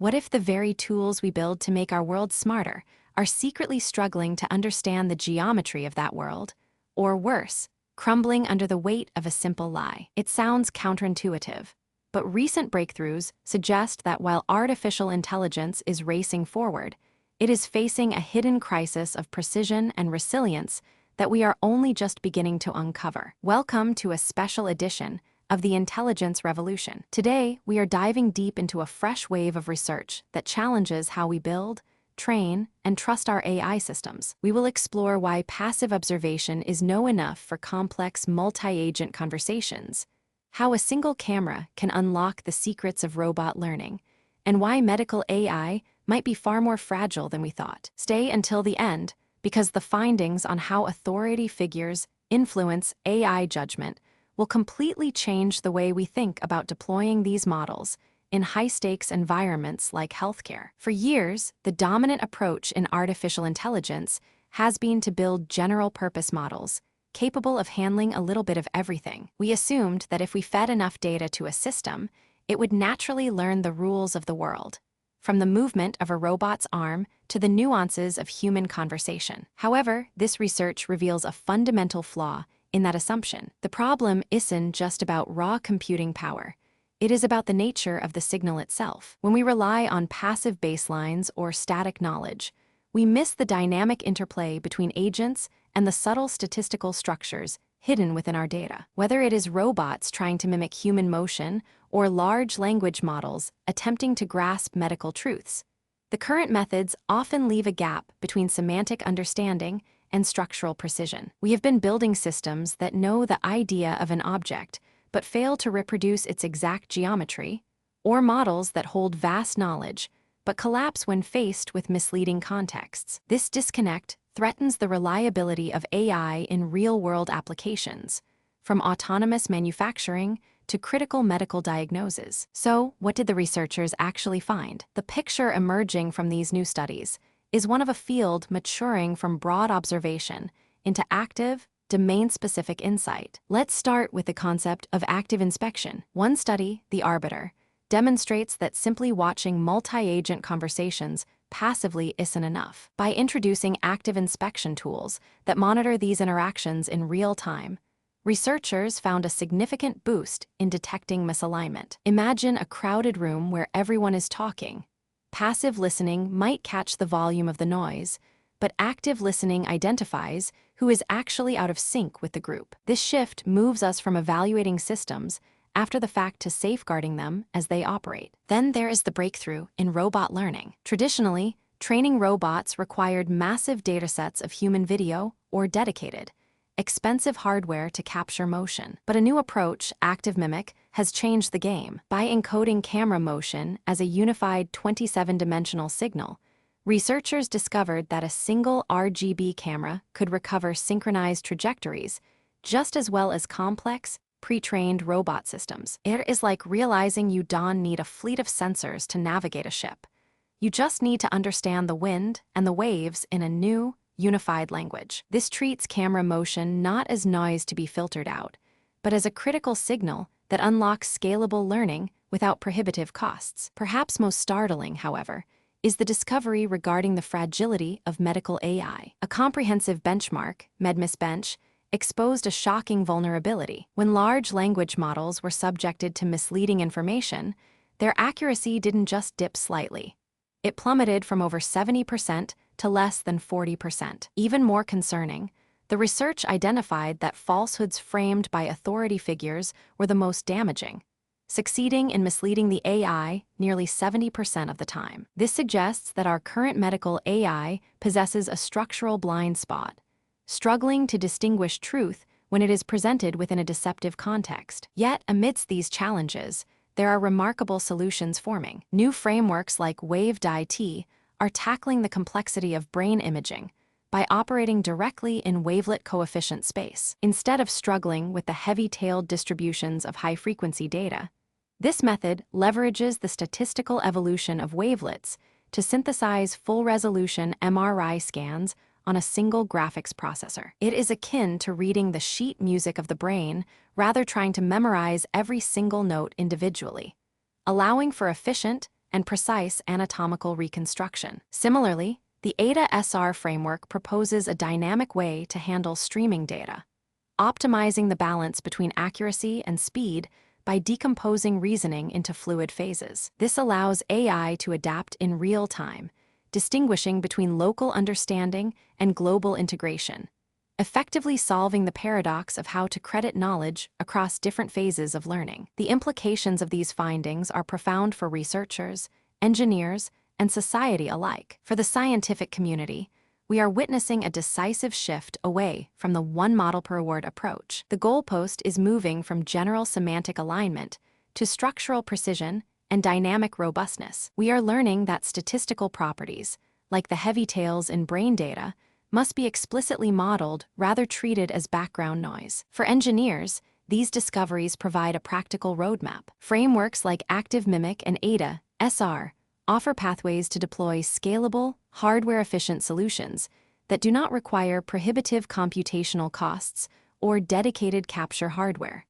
What if the very tools we build to make our world smarter are secretly struggling to understand the geometry of that world? Or worse, crumbling under the weight of a simple lie? It sounds counterintuitive, but recent breakthroughs suggest that while artificial intelligence is racing forward, it is facing a hidden crisis of precision and resilience that we are only just beginning to uncover. Welcome to a special edition of the Intelligence Revolution. Today, we are diving deep into a fresh wave of research that challenges how we build, train, and trust our AI systems. We will explore why passive observation is enough for complex multi-agent conversations, how a single camera can unlock the secrets of robot learning, and why medical AI might be far more fragile than we thought. Stay until the end, because the findings on how authority figures influence AI judgment will completely change the way we think about deploying these models in high-stakes environments like healthcare. For years, the dominant approach in artificial intelligence has been to build general-purpose models capable of handling a little bit of everything. We assumed that if we fed enough data to a system, it would naturally learn the rules of the world, from the movement of a robot's arm to the nuances of human conversation. However, this research reveals a fundamental flaw in that assumption. The problem isn't just about raw computing power. It is about the nature of the signal itself. When we rely on passive baselines or static knowledge, we miss the dynamic interplay between agents and the subtle statistical structures hidden within our data. Whether it is robots trying to mimic human motion or large language models attempting to grasp medical truths, the current methods often leave a gap between semantic understanding and structural precision. We have been building systems that know the idea of an object but fail to reproduce its exact geometry, or models that hold vast knowledge but collapse when faced with misleading contexts. This disconnect threatens the reliability of AI in real-world applications, from autonomous manufacturing to critical medical diagnosis. So, what did the researchers actually find? The picture emerging from these new studies is one of a field maturing from broad observation into active, domain-specific insight. Let's start with the concept of active inspection. One study, The Arbiter, demonstrates that simply watching multi-agent conversations passively isn't enough. By introducing active inspection tools that monitor these interactions in real time, researchers found a significant boost in detecting misalignment. Imagine a crowded room where everyone is talking. Passive listening might catch the volume of the noise, but active listening identifies who is actually out of sync with the group. This shift moves us from evaluating systems after the fact to safeguarding them as they operate. Then there is the breakthrough in robot learning. Traditionally, training robots required massive datasets of human video or dedicated, expensive hardware to capture motion. But a new approach, Active Mimic, has changed the game. By encoding camera motion as a unified 27-dimensional signal, researchers discovered that a single RGB camera could recover synchronized trajectories just as well as complex, pre-trained robot systems. It is like realizing you don't need a fleet of sensors to navigate a ship. You just need to understand the wind and the waves in a new, unified language. This treats camera motion not as noise to be filtered out, but as a critical signal that unlocks scalable learning without prohibitive costs. Perhaps most startling, however, is the discovery regarding the fragility of medical AI. A comprehensive benchmark, MedMisBench, exposed a shocking vulnerability. When large language models were subjected to misleading information, their accuracy didn't just dip slightly. It plummeted from over 70% to less than 40%. Even more concerning, the research identified that falsehoods framed by authority figures were the most damaging, succeeding in misleading the AI nearly 70% of the time. This suggests that our current medical AI possesses a structural blind spot, struggling to distinguish truth when it is presented within a deceptive context. Yet, amidst these challenges, there are remarkable solutions forming. New frameworks like Waved-IT are tackling the complexity of brain imaging by operating directly in wavelet coefficient space. Instead of struggling with the heavy-tailed distributions of high-frequency data, this method leverages the statistical evolution of wavelets to synthesize full-resolution MRI scans on a single graphics processor. It is akin to reading the sheet music of the brain rather trying to memorize every single note individually, allowing for efficient and precise anatomical reconstruction. Similarly, the ADA-SR framework proposes a dynamic way to handle streaming data, optimizing the balance between accuracy and speed by decomposing reasoning into fluid phases. This allows AI to adapt in real time, distinguishing between local understanding and global integration, effectively solving the paradox of how to credit knowledge across different phases of learning. The implications of these findings are profound for researchers, engineers, and society alike. For the scientific community, we are witnessing a decisive shift away from the one model per award approach. The goalpost is moving from general semantic alignment to structural precision and dynamic robustness. We are learning that statistical properties, like the heavy tails in brain data, must be explicitly modeled rather treated as background noise. For engineers, these discoveries provide a practical roadmap. Frameworks like Active Mimic and ADA-SR offer pathways to deploy scalable, hardware-efficient solutions that do not require prohibitive computational costs or dedicated capture hardware.